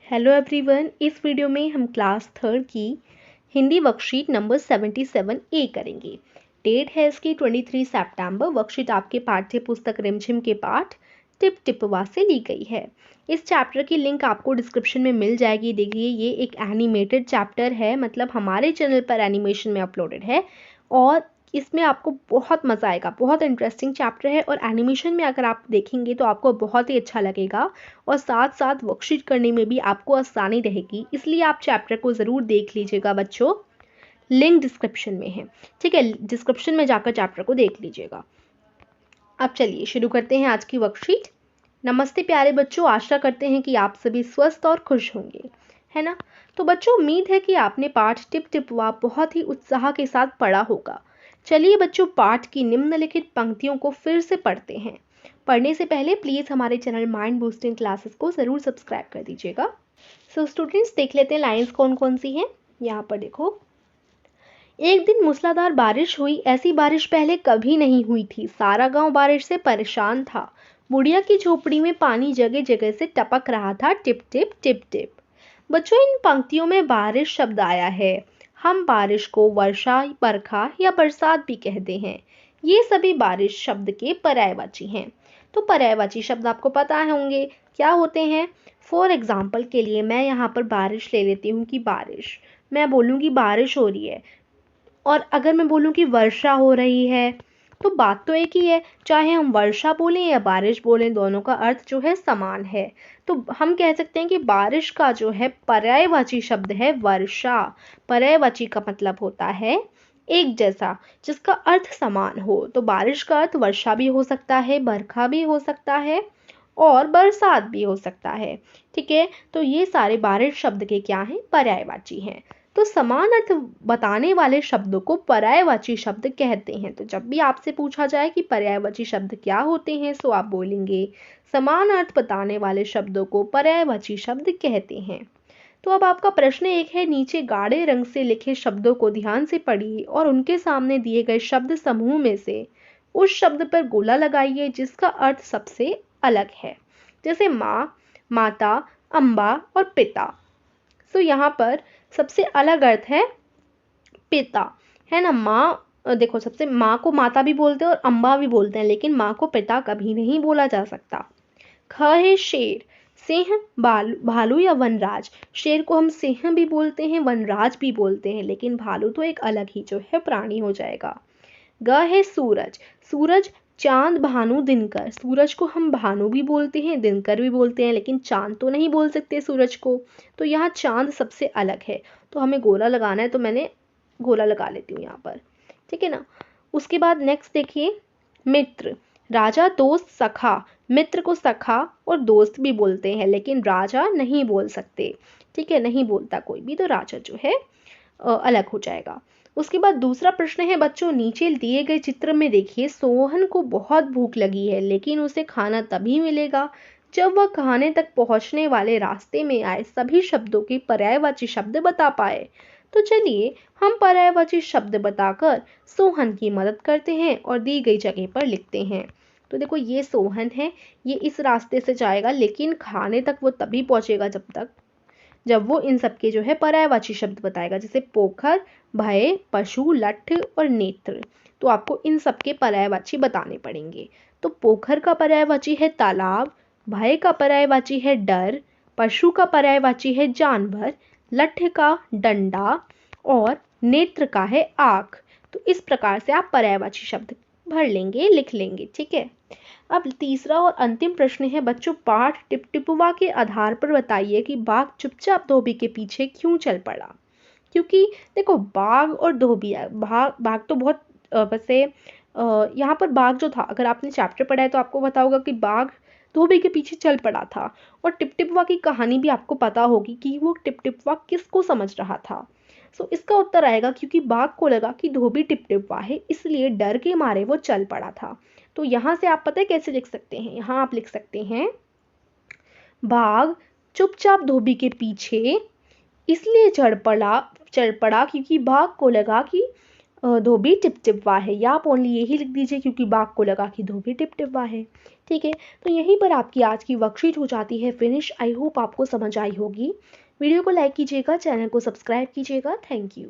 Hello everyone, इस video में हम क्लास थर्ड की हिंदी वर्कशीट नंबर 77 ए करेंगे। डेट है इसकी 23 सितंबर। वर्कशीट आपके पाठ्य पुस्तक रिमझिम के पाठ टिप टिपवा से ली गई है। इस चैप्टर की लिंक आपको डिस्क्रिप्शन में मिल जाएगी। देखिए, ये एक एनिमेटेड चैप्टर है, मतलब हमारे चैनल पर एनिमेशन में अपलोडेड है और इसमें आपको बहुत मज़ा आएगा। बहुत इंटरेस्टिंग चैप्टर है और एनिमेशन में अगर आप देखेंगे तो आपको बहुत ही अच्छा लगेगा और साथ साथ वर्कशीट करने में भी आपको आसानी रहेगी। इसलिए आप चैप्टर को ज़रूर देख लीजिएगा बच्चों। लिंक डिस्क्रिप्शन में है, ठीक है। डिस्क्रिप्शन में जाकर चैप्टर को देख लीजिएगा। अब चलिए शुरू करते हैं आज की वर्कशीट। नमस्ते प्यारे बच्चों, आशा करते हैं कि आप सभी स्वस्थ और खुश होंगे, है ना। तो बच्चों, उम्मीद है कि आपने पाठ टिप टिपवा बहुत ही उत्साह के साथ पढ़ा होगा। चलिए बच्चों, पाठ की निम्नलिखित पंक्तियों को फिर से पढ़ते हैं। पढ़ने से पहले प्लीज़ हमारे चैनल माइंड बूस्टिंग क्लासेस को ज़रूर सब्सक्राइब कर दीजिएगा। सो स्टूडेंट्स, देख लेते हैं लाइंस कौन कौन सी हैं। यहाँ पर देखो, एक दिन मूसलाधार बारिश हुई। ऐसी बारिश पहले कभी नहीं हुई थी। सारा गांव बारिश से परेशान था। बुढ़िया की झोपड़ी में पानी जगह जगह से टपक रहा था, टिप टिप टिप टिप। बच्चों, इन पंक्तियों में बारिश शब्द आया है। हम बारिश को वर्षा, बरखा या बरसात भी कहते हैं। ये सभी बारिश शब्द के पर्यायवाची हैं। तो पर्यायवाची शब्द आपको पता होंगे क्या होते हैं। फॉर एग्जाम्पल के लिए मैं यहाँ पर बारिश ले लेती हूँ कि बारिश, मैं बोलूँगी बारिश हो रही है। और अगर मैं बोलूँ कि वर्षा हो रही है, तो बात तो एक ही है। चाहे हम वर्षा बोलें या बारिश बोलें, दोनों का अर्थ जो है समान है। तो हम कह सकते हैं कि बारिश का जो है पर्यायवाची शब्द है वर्षा। पर्यायवाची का मतलब होता है एक जैसा, जिसका अर्थ समान हो। तो बारिश का अर्थ वर्षा भी हो सकता है, बरखा भी हो सकता है और बरसात भी हो सकता है, ठीक है। तो ये सारे बारिश शब्द के क्या हैं, पर्यायवाची हैं। तो समान अर्थ बताने वाले शब्दों को पर्यायवाची शब्द कहते हैं। तो जब भी आपसे पूछा जाए कि पर्यायवाची शब्द क्या होते हैं, तो आप बोलेंगे समान अर्थ बताने वाले शब्दों को पर्यायवाची शब्द कहते हैं। तो अब आपका प्रश्न एक है, नीचे गाढ़े रंग से लिखे शब्दों को ध्यान से पढ़िए और उनके सामने दिए गए शब्द समूह में से उस शब्द पर गोला लगाइए जिसका अर्थ सबसे अलग है। जैसे माँ, माता, अम्बा और पिता। तो यहाँ पर सबसे अलग अर्थ है पिता, है ना। माँ, देखो, सबसे माँ को माता भी बोलते हैं और अम्बा भी बोलते हैं, लेकिन माँ को पिता कभी नहीं बोला जा सकता। ख है शेर, सिंह, भालू या वनराज। शेर को हम सिंह भी बोलते हैं, वनराज भी बोलते हैं, लेकिन भालू तो एक अलग ही जो है प्राणी हो जाएगा। ग है सूरज, सूरज, चांद, भानु, दिनकर। सूरज को हम भानु भी बोलते हैं, दिनकर भी बोलते हैं, लेकिन चांद तो नहीं बोल सकते सूरज को। तो यहाँ चांद सबसे अलग है। तो हमें गोला लगाना है, तो मैंने गोला लगा लेती हूँ यहाँ पर, ठीक है ना। उसके बाद नेक्स्ट देखिए, मित्र, राजा, दोस्त, सखा। मित्र को सखा और दोस्त भी बोलते हैं, लेकिन राजा नहीं बोल सकते, ठीक है, नहीं बोलता कोई भी, तो राजा जो है अलग हो जाएगा। उसके बाद दूसरा प्रश्न है बच्चों, नीचे दिए गए चित्र में देखिए, सोहन को बहुत भूख लगी है, लेकिन उसे खाना तभी मिलेगा जब वह खाने तक पहुंचने वाले रास्ते में आए सभी शब्दों के पर्यायवाची शब्द बता पाए। तो चलिए हम पर्यायवाची शब्द बताकर सोहन की मदद करते हैं और दी गई जगह पर लिखते हैं। तो देखो, ये सोहन है, ये इस रास्ते से जाएगा, लेकिन खाने तक वो तभी पहुंचेगा जब वो इन सब के जो है पर्यायवाची शब्द बताएगा, जैसे पोखर, भय, पशु, लठ और नेत्र। तो आपको इन सब के पर्यायवाची बताने पड़ेंगे। तो पोखर का पर्यायवाची है तालाब, भय का पर्यायवाची है डर, पशु का पर्यायवाची है जानवर, लठ का डंडा और नेत्र का है आँख। तो इस प्रकार से आप पर्यायवाची शब्द भर लेंगे, लिख लेंगे, ठीक है। अब तीसरा और अंतिम प्रश्न है बच्चों, पाठ टिप टिपुआ के आधार पर बताइए कि बाघ चुपचाप धोबी के पीछे क्यों चल पड़ा। क्योंकि देखो, बाघ और धोबी, बाघ तो बहुत वैसे यहाँ पर बाघ जो था, अगर आपने चैप्टर पढ़ा है तो आपको पता होगा कि बाघ धोबी के पीछे चल पड़ा था। और टिप टिपुआ की कहानी भी आपको पता होगी कि वो टिप टिपुआ किसको समझ रहा था। सो इसका उत्तर आएगा क्योंकि बाघ को लगा कि धोबी टिप टिपुआ है, इसलिए डर के मारे वो चल पड़ा था। तो यहाँ से आप पता है कैसे लिख सकते हैं, यहाँ आप लिख सकते हैं, बाघ चुपचाप धोबी के पीछे इसलिए चढ़ पड़ा क्योंकि बाघ को लगा कि धोबी टिपटिपवा है। या आप ओनली यही लिख दीजिए, क्योंकि बाघ को लगा कि धोबी टिपटिपवा है। ठीक है, तो यहीं पर आपकी आज की वर्कशीट हो जाती है फिनिश। आई होप आपको समझ आई होगी। वीडियो को लाइक कीजिएगा, चैनल को सब्सक्राइब कीजिएगा। Thank you.